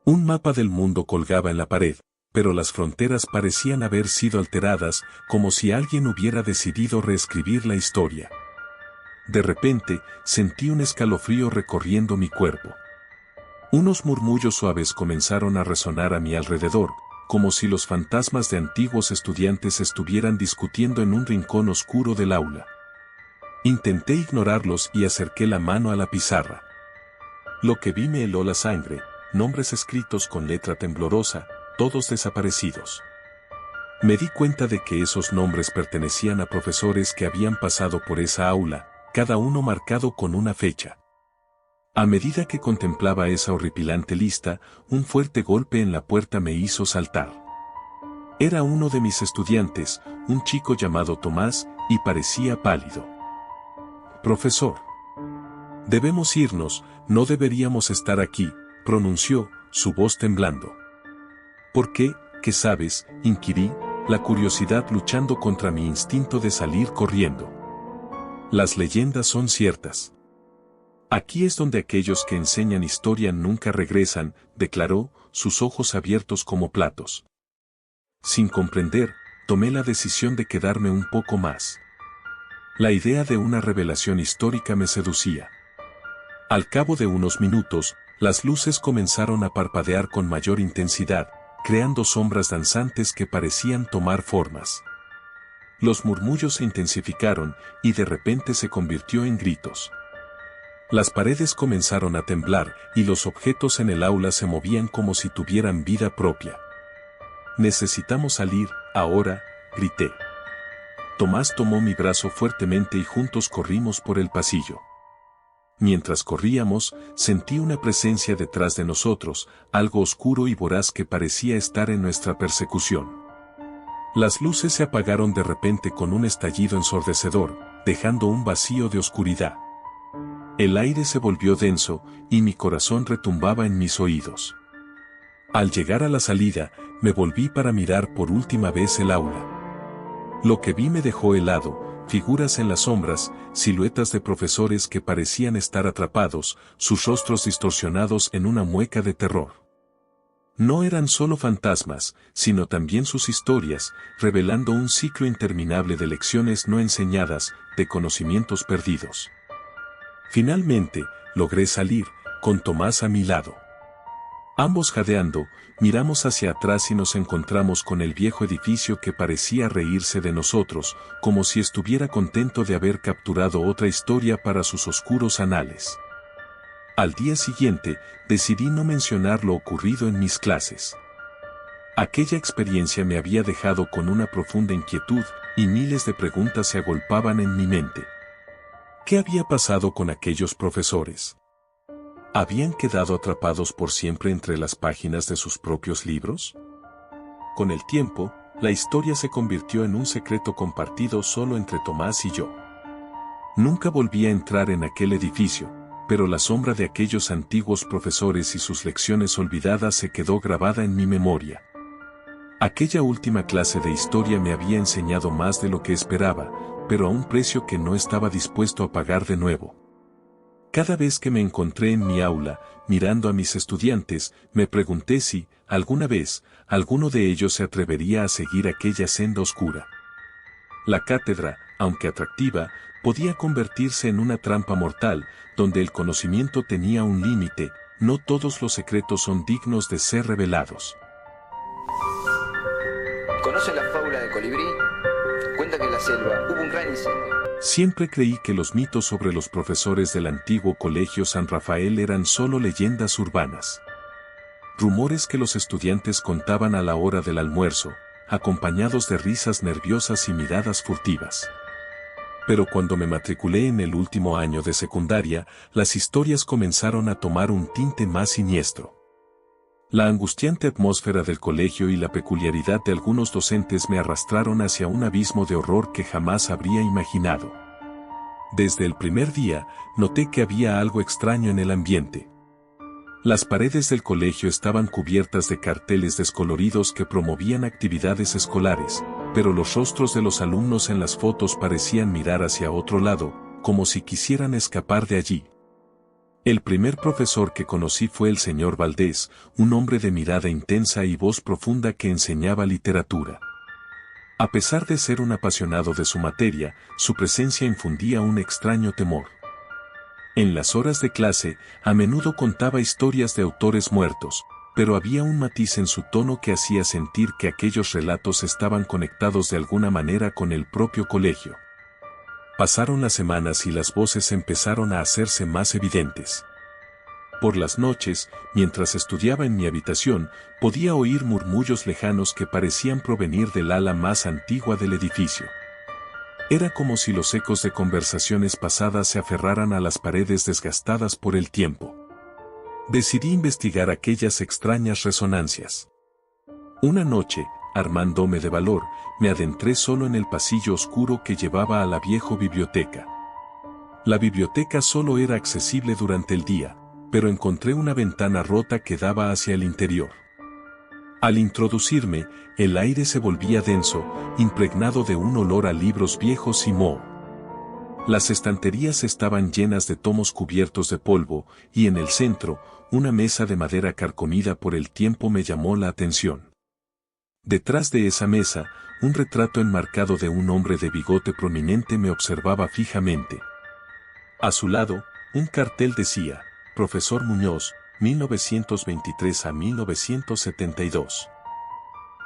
Un mapa del mundo colgaba en la pared, pero las fronteras parecían haber sido alteradas, como si alguien hubiera decidido reescribir la historia. De repente, sentí un escalofrío recorriendo mi cuerpo. Unos murmullos suaves comenzaron a resonar a mi alrededor, como si los fantasmas de antiguos estudiantes estuvieran discutiendo en un rincón oscuro del aula. Intenté ignorarlos y acerqué la mano a la pizarra. Lo que vi me heló la sangre, nombres escritos con letra temblorosa, todos desaparecidos. Me di cuenta de que esos nombres pertenecían a profesores que habían pasado por esa aula, cada uno marcado con una fecha. A medida que contemplaba esa horripilante lista, un fuerte golpe en la puerta me hizo saltar. Era uno de mis estudiantes, un chico llamado Tomás, y parecía pálido. «Profesor. Debemos irnos, no deberíamos estar aquí», pronunció, su voz temblando. «¿Por qué? ¿Qué sabes?», inquirí, la curiosidad luchando contra mi instinto de salir corriendo. «Las leyendas son ciertas. Aquí es donde aquellos que enseñan historia nunca regresan», declaró, sus ojos abiertos como platos. Sin comprender, tomé la decisión de quedarme un poco más. La idea de una revelación histórica me seducía. Al cabo de unos minutos, las luces comenzaron a parpadear con mayor intensidad, creando sombras danzantes que parecían tomar formas. Los murmullos se intensificaron, y de repente se convirtió en gritos. Las paredes comenzaron a temblar, y los objetos en el aula se movían como si tuvieran vida propia. «Necesitamos salir, ahora», grité. Tomás tomó mi brazo fuertemente y juntos corrimos por el pasillo. Mientras corríamos, sentí una presencia detrás de nosotros, algo oscuro y voraz que parecía estar en nuestra persecución. Las luces se apagaron de repente con un estallido ensordecedor, dejando un vacío de oscuridad. El aire se volvió denso, y mi corazón retumbaba en mis oídos. Al llegar a la salida, me volví para mirar por última vez el aula. Lo que vi me dejó helado, figuras en las sombras, siluetas de profesores que parecían estar atrapados, sus rostros distorsionados en una mueca de terror. No eran solo fantasmas, sino también sus historias, revelando un ciclo interminable de lecciones no enseñadas, de conocimientos perdidos. Finalmente, logré salir, con Tomás a mi lado. Ambos jadeando, miramos hacia atrás y nos encontramos con el viejo edificio que parecía reírse de nosotros, como si estuviera contento de haber capturado otra historia para sus oscuros anales. Al día siguiente, decidí no mencionar lo ocurrido en mis clases. Aquella experiencia me había dejado con una profunda inquietud, y miles de preguntas se agolpaban en mi mente. ¿Qué había pasado con aquellos profesores? ¿Habían quedado atrapados por siempre entre las páginas de sus propios libros? Con el tiempo, la historia se convirtió en un secreto compartido solo entre Tomás y yo. Nunca volví a entrar en aquel edificio, pero la sombra de aquellos antiguos profesores y sus lecciones olvidadas se quedó grabada en mi memoria. Aquella última clase de historia me había enseñado más de lo que esperaba, pero a un precio que no estaba dispuesto a pagar de nuevo. Cada vez que me encontré en mi aula, mirando a mis estudiantes, me pregunté si, alguna vez, alguno de ellos se atrevería a seguir aquella senda oscura. La cátedra, aunque atractiva, podía convertirse en una trampa mortal, donde el conocimiento tenía un límite. No todos los secretos son dignos de ser revelados. ¿Conocen la fábula de Colibrí? Cuenta que en la selva hubo un gran incendio. Siempre creí que los mitos sobre los profesores del antiguo Colegio San Rafael eran solo leyendas urbanas. Rumores que los estudiantes contaban a la hora del almuerzo, acompañados de risas nerviosas y miradas furtivas. Pero cuando me matriculé en el último año de secundaria, las historias comenzaron a tomar un tinte más siniestro. La angustiante atmósfera del colegio y la peculiaridad de algunos docentes me arrastraron hacia un abismo de horror que jamás habría imaginado. Desde el primer día, noté que había algo extraño en el ambiente. Las paredes del colegio estaban cubiertas de carteles descoloridos que promovían actividades escolares, pero los rostros de los alumnos en las fotos parecían mirar hacia otro lado, como si quisieran escapar de allí. El primer profesor que conocí fue el señor Valdés, un hombre de mirada intensa y voz profunda que enseñaba literatura. A pesar de ser un apasionado de su materia, su presencia infundía un extraño temor. En las horas de clase, a menudo contaba historias de autores muertos, pero había un matiz en su tono que hacía sentir que aquellos relatos estaban conectados de alguna manera con el propio colegio. Pasaron las semanas y las voces empezaron a hacerse más evidentes. Por las noches, mientras estudiaba en mi habitación, podía oír murmullos lejanos que parecían provenir del ala más antigua del edificio. Era como si los ecos de conversaciones pasadas se aferraran a las paredes desgastadas por el tiempo. Decidí investigar aquellas extrañas resonancias. Una noche, armándome de valor, me adentré solo en el pasillo oscuro que llevaba a la vieja biblioteca. La biblioteca solo era accesible durante el día, pero encontré una ventana rota que daba hacia el interior. Al introducirme, el aire se volvía denso, impregnado de un olor a libros viejos y moho. Las estanterías estaban llenas de tomos cubiertos de polvo, y en el centro, una mesa de madera carcomida por el tiempo me llamó la atención. Detrás de esa mesa, un retrato enmarcado de un hombre de bigote prominente me observaba fijamente. A su lado, un cartel decía, Profesor Muñoz, 1923 a 1972.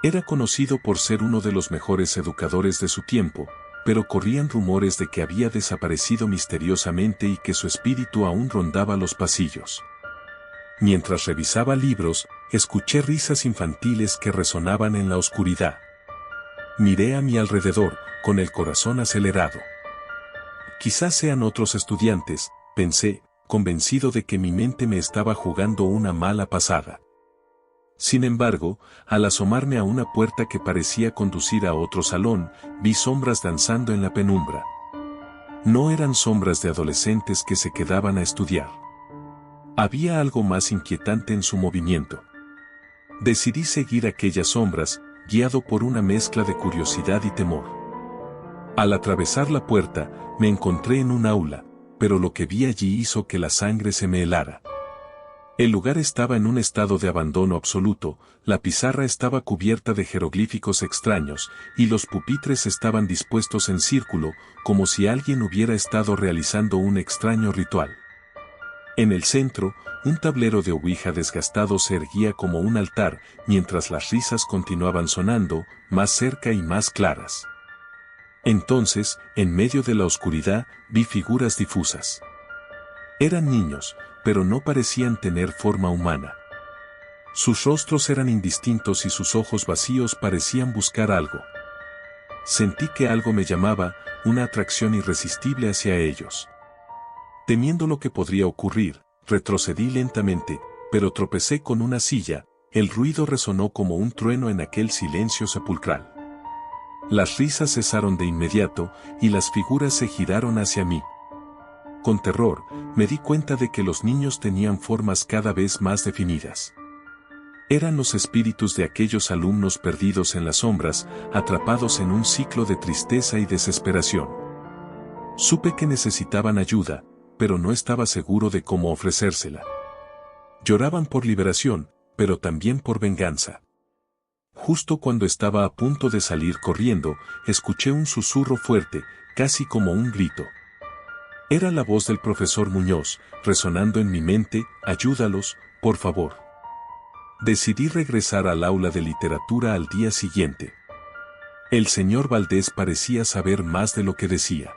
Era conocido por ser uno de los mejores educadores de su tiempo, pero corrían rumores de que había desaparecido misteriosamente y que su espíritu aún rondaba los pasillos. Mientras revisaba libros, escuché risas infantiles que resonaban en la oscuridad. Miré a mi alrededor, con el corazón acelerado. Quizás sean otros estudiantes, pensé, convencido de que mi mente me estaba jugando una mala pasada. Sin embargo, al asomarme a una puerta que parecía conducir a otro salón, vi sombras danzando en la penumbra. No eran sombras de adolescentes que se quedaban a estudiar. Había algo más inquietante en su movimiento. Decidí seguir aquellas sombras, guiado por una mezcla de curiosidad y temor. Al atravesar la puerta, me encontré en un aula, pero lo que vi allí hizo que la sangre se me helara. El lugar estaba en un estado de abandono absoluto, la pizarra estaba cubierta de jeroglíficos extraños, y los pupitres estaban dispuestos en círculo, como si alguien hubiera estado realizando un extraño ritual. En el centro, un tablero de ouija desgastado se erguía como un altar, mientras las risas continuaban sonando, más cerca y más claras. Entonces, en medio de la oscuridad, vi figuras difusas. Eran niños, pero no parecían tener forma humana. Sus rostros eran indistintos y sus ojos vacíos parecían buscar algo. Sentí que algo me llamaba, una atracción irresistible hacia ellos. Temiendo lo que podría ocurrir, retrocedí lentamente, pero tropecé con una silla, el ruido resonó como un trueno en aquel silencio sepulcral. Las risas cesaron de inmediato, y las figuras se giraron hacia mí. Con terror, me di cuenta de que los niños tenían formas cada vez más definidas. Eran los espíritus de aquellos alumnos perdidos en las sombras, atrapados en un ciclo de tristeza y desesperación. Supe que necesitaban ayuda, pero no estaba seguro de cómo ofrecérsela. Lloraban por liberación, pero también por venganza. Justo cuando estaba a punto de salir corriendo, escuché un susurro fuerte, casi como un grito. Era la voz del profesor Muñoz, resonando en mi mente: ayúdalos, por favor. Decidí regresar al aula de literatura al día siguiente. El señor Valdés parecía saber más de lo que decía.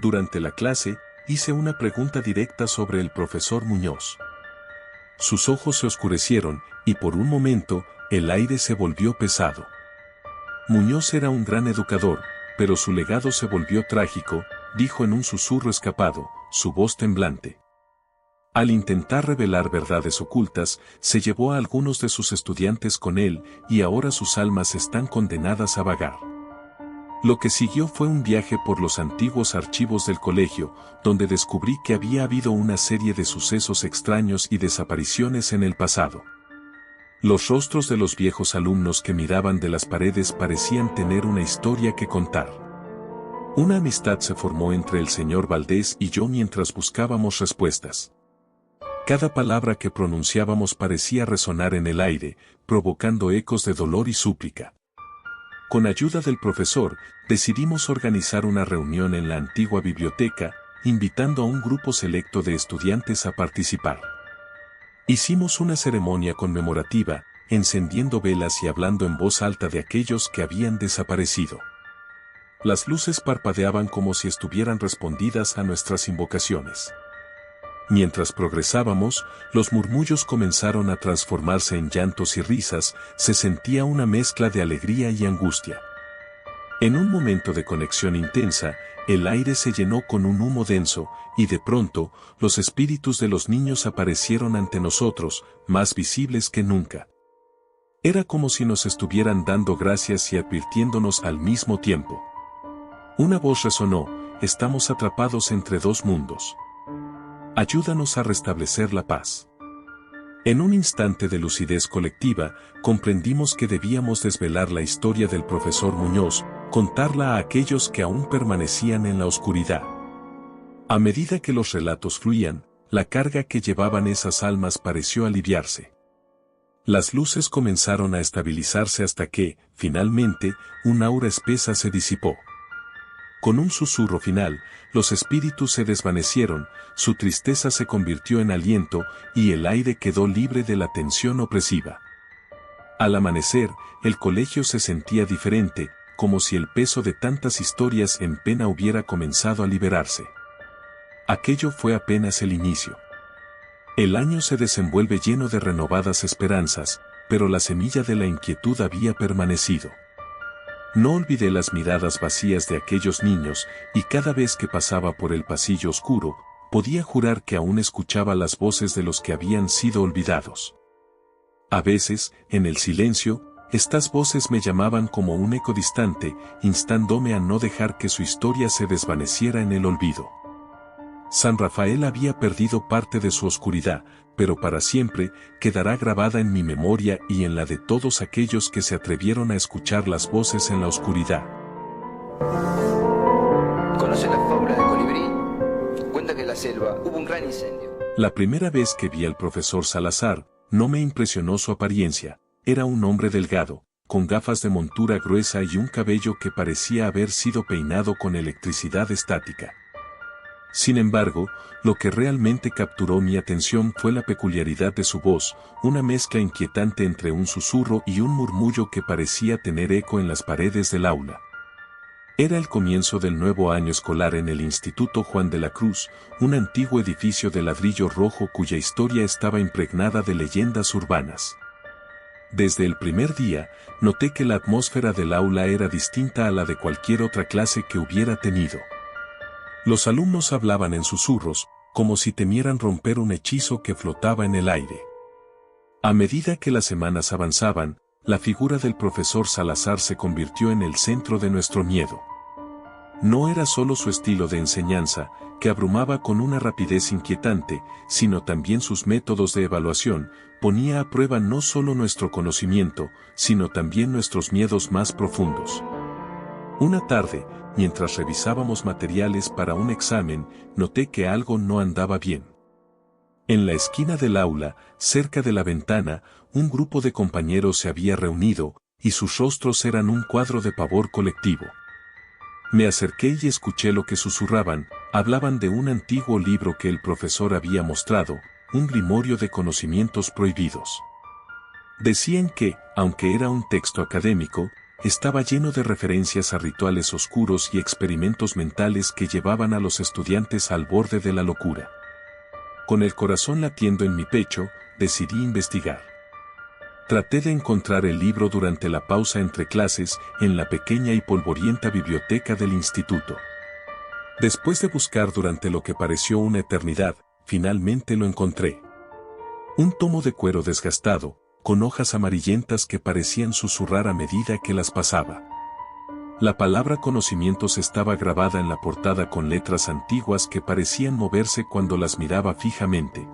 Durante la clase, hice una pregunta directa sobre el profesor Muñoz. Sus ojos se oscurecieron, y por un momento, el aire se volvió pesado. Muñoz era un gran educador, pero su legado se volvió trágico, dijo en un susurro escapado, su voz temblante. Al intentar revelar verdades ocultas, se llevó a algunos de sus estudiantes con él, y ahora sus almas están condenadas a vagar. Lo que siguió fue un viaje por los antiguos archivos del colegio, donde descubrí que había habido una serie de sucesos extraños y desapariciones en el pasado. Los rostros de los viejos alumnos que miraban de las paredes parecían tener una historia que contar. Una amistad se formó entre el señor Valdés y yo mientras buscábamos respuestas. Cada palabra que pronunciábamos parecía resonar en el aire, provocando ecos de dolor y súplica. Con ayuda del profesor, decidimos organizar una reunión en la antigua biblioteca, invitando a un grupo selecto de estudiantes a participar. Hicimos una ceremonia conmemorativa, encendiendo velas y hablando en voz alta de aquellos que habían desaparecido. Las luces parpadeaban como si estuvieran respondidas a nuestras invocaciones. Mientras progresábamos, los murmullos comenzaron a transformarse en llantos y risas, se sentía una mezcla de alegría y angustia. En un momento de conexión intensa, el aire se llenó con un humo denso, y de pronto, los espíritus de los niños aparecieron ante nosotros, más visibles que nunca. Era como si nos estuvieran dando gracias y advirtiéndonos al mismo tiempo. Una voz resonó: estamos atrapados entre dos mundos. Ayúdanos a restablecer la paz. En un instante de lucidez colectiva, comprendimos que debíamos desvelar la historia del profesor Muñoz, contarla a aquellos que aún permanecían en la oscuridad. A medida que los relatos fluían, la carga que llevaban esas almas pareció aliviarse. Las luces comenzaron a estabilizarse hasta que, finalmente, un aura espesa se disipó. Con un susurro final, los espíritus se desvanecieron, su tristeza se convirtió en aliento, y el aire quedó libre de la tensión opresiva. Al amanecer, el colegio se sentía diferente, como si el peso de tantas historias en pena hubiera comenzado a liberarse. Aquello fue apenas el inicio. El año se desenvuelve lleno de renovadas esperanzas, pero la semilla de la inquietud había permanecido. No olvidé las miradas vacías de aquellos niños, y cada vez que pasaba por el pasillo oscuro, podía jurar que aún escuchaba las voces de los que habían sido olvidados. A veces, en el silencio, estas voces me llamaban como un eco distante, instándome a no dejar que su historia se desvaneciera en el olvido. San Rafael había perdido parte de su oscuridad, pero para siempre quedará grabada en mi memoria y en la de todos aquellos que se atrevieron a escuchar las voces en la oscuridad. ¿Conoce la fábula de Colibrí? Cuenta que en la selva hubo un gran incendio. La primera vez que vi al profesor Salazar, no me impresionó su apariencia. Era un hombre delgado, con gafas de montura gruesa y un cabello que parecía haber sido peinado con electricidad estática. Sin embargo, lo que realmente capturó mi atención fue la peculiaridad de su voz, una mezcla inquietante entre un susurro y un murmullo que parecía tener eco en las paredes del aula. Era el comienzo del nuevo año escolar en el Instituto Juan de la Cruz, un antiguo edificio de ladrillo rojo cuya historia estaba impregnada de leyendas urbanas. Desde el primer día, noté que la atmósfera del aula era distinta a la de cualquier otra clase que hubiera tenido. Los alumnos hablaban en susurros, como si temieran romper un hechizo que flotaba en el aire. A medida que las semanas avanzaban, la figura del profesor Salazar se convirtió en el centro de nuestro miedo. No era solo su estilo de enseñanza, que abrumaba con una rapidez inquietante, sino también sus métodos de evaluación, ponía a prueba no solo nuestro conocimiento, sino también nuestros miedos más profundos. Una tarde, mientras revisábamos materiales para un examen, noté que algo no andaba bien. En la esquina del aula, cerca de la ventana, un grupo de compañeros se había reunido, y sus rostros eran un cuadro de pavor colectivo. Me acerqué y escuché lo que susurraban, hablaban de un antiguo libro que el profesor había mostrado, un grimorio de conocimientos prohibidos. Decían que, aunque era un texto académico, estaba lleno de referencias a rituales oscuros y experimentos mentales que llevaban a los estudiantes al borde de la locura. Con el corazón latiendo en mi pecho, decidí investigar. Traté de encontrar el libro durante la pausa entre clases en la pequeña y polvorienta biblioteca del instituto. Después de buscar durante lo que pareció una eternidad, finalmente lo encontré. Un tomo de cuero desgastado, con hojas amarillentas que parecían susurrar a medida que las pasaba. La palabra conocimientos estaba grabada en la portada con letras antiguas que parecían moverse cuando las miraba fijamente.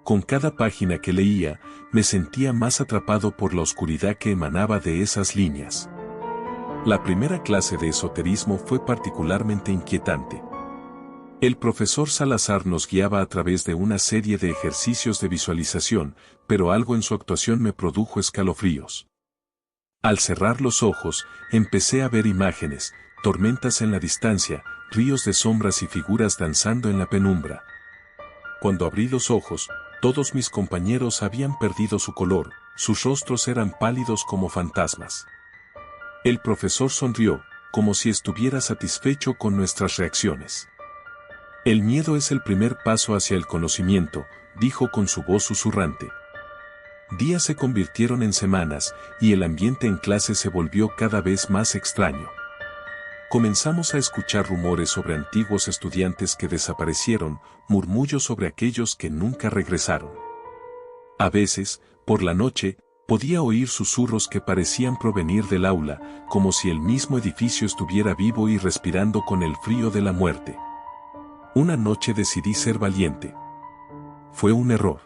Con cada página que leía, me sentía más atrapado por la oscuridad que emanaba de esas líneas. La primera clase de esoterismo fue particularmente inquietante. El profesor Salazar nos guiaba a través de una serie de ejercicios de visualización, pero algo en su actuación me produjo escalofríos. Al cerrar los ojos, empecé a ver imágenes, tormentas en la distancia, ríos de sombras y figuras danzando en la penumbra. Cuando abrí los ojos, todos mis compañeros habían perdido su color, sus rostros eran pálidos como fantasmas. El profesor sonrió, como si estuviera satisfecho con nuestras reacciones. El miedo es el primer paso hacia el conocimiento, dijo con su voz susurrante. Días se convirtieron en semanas, y el ambiente en clase se volvió cada vez más extraño. Comenzamos a escuchar rumores sobre antiguos estudiantes que desaparecieron, murmullos sobre aquellos que nunca regresaron. A veces, por la noche, podía oír susurros que parecían provenir del aula, como si el mismo edificio estuviera vivo y respirando con el frío de la muerte. Una noche decidí ser valiente. Fue un error.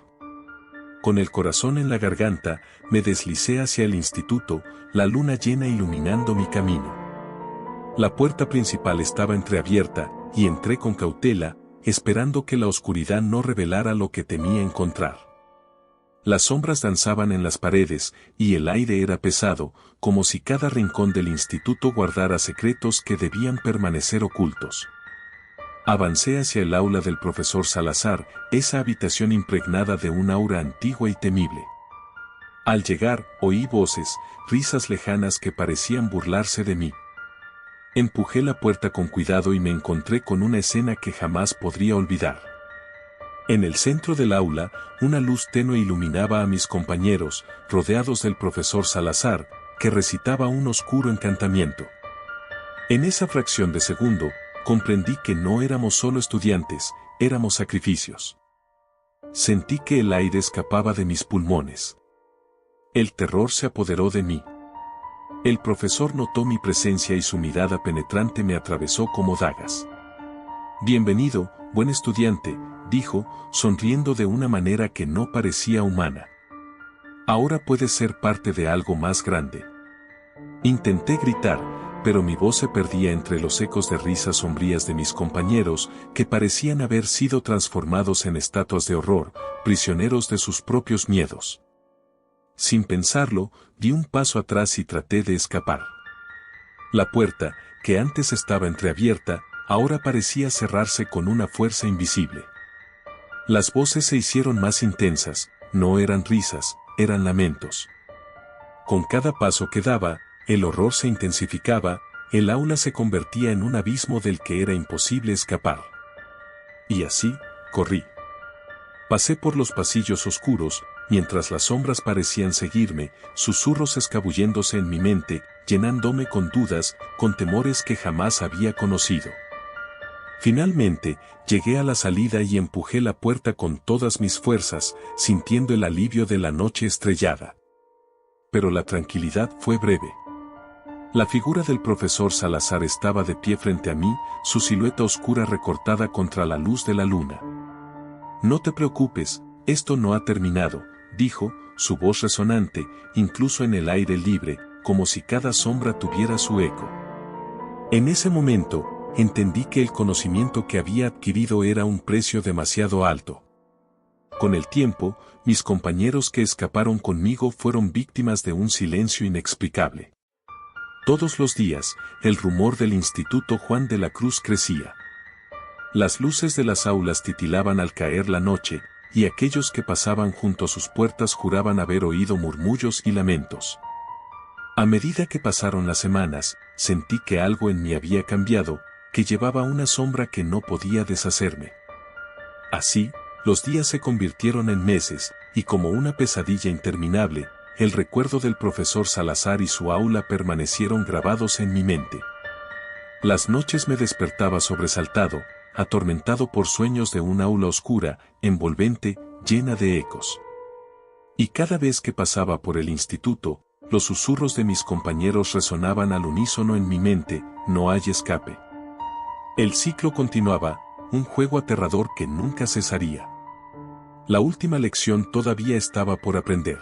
Con el corazón en la garganta, me deslicé hacia el instituto, la luna llena iluminando mi camino. La puerta principal estaba entreabierta, y entré con cautela, esperando que la oscuridad no revelara lo que temía encontrar. Las sombras danzaban en las paredes, y el aire era pesado, como si cada rincón del instituto guardara secretos que debían permanecer ocultos. Avancé hacia el aula del profesor Salazar, esa habitación impregnada de un aura antigua y temible. Al llegar, oí voces, risas lejanas que parecían burlarse de mí. Empujé la puerta con cuidado y me encontré con una escena que jamás podría olvidar. En el centro del aula, una luz tenue iluminaba a mis compañeros, rodeados del profesor Salazar, que recitaba un oscuro encantamiento. En esa fracción de segundo, comprendí que no éramos solo estudiantes, éramos sacrificios. Sentí que el aire escapaba de mis pulmones. El terror se apoderó de mí. El profesor notó mi presencia y su mirada penetrante me atravesó como dagas. «Bienvenido, buen estudiante», dijo, sonriendo de una manera que no parecía humana. «Ahora puedes ser parte de algo más grande». Intenté gritar, pero mi voz se perdía entre los ecos de risas sombrías de mis compañeros, que parecían haber sido transformados en estatuas de horror, prisioneros de sus propios miedos. Sin pensarlo, di un paso atrás y traté de escapar. La puerta, que antes estaba entreabierta, ahora parecía cerrarse con una fuerza invisible. Las voces se hicieron más intensas, no eran risas, eran lamentos. Con cada paso que daba, el horror se intensificaba, el aula se convertía en un abismo del que era imposible escapar. Y así, corrí. Pasé por los pasillos oscuros, mientras las sombras parecían seguirme, susurros escabulléndose en mi mente, llenándome con dudas, con temores que jamás había conocido. Finalmente, llegué a la salida y empujé la puerta con todas mis fuerzas, sintiendo el alivio de la noche estrellada. Pero la tranquilidad fue breve. La figura del profesor Salazar estaba de pie frente a mí, su silueta oscura recortada contra la luz de la luna. «No te preocupes, esto no ha terminado», dijo, su voz resonante, incluso en el aire libre, como si cada sombra tuviera su eco. En ese momento, entendí que el conocimiento que había adquirido era un precio demasiado alto. Con el tiempo, mis compañeros que escaparon conmigo fueron víctimas de un silencio inexplicable. Todos los días, el rumor del Instituto Juan de la Cruz crecía. Las luces de las aulas titilaban al caer la noche, y aquellos que pasaban junto a sus puertas juraban haber oído murmullos y lamentos. A medida que pasaron las semanas, sentí que algo en mí había cambiado, que llevaba una sombra que no podía deshacerme. Así, los días se convirtieron en meses, y como una pesadilla interminable, el recuerdo del profesor Salazar y su aula permanecieron grabados en mi mente. Las noches me despertaba sobresaltado, atormentado por sueños de un aula oscura, envolvente, llena de ecos. Y cada vez que pasaba por el instituto, los susurros de mis compañeros resonaban al unísono en mi mente: no hay escape. El ciclo continuaba, un juego aterrador que nunca cesaría. La última lección todavía estaba por aprender.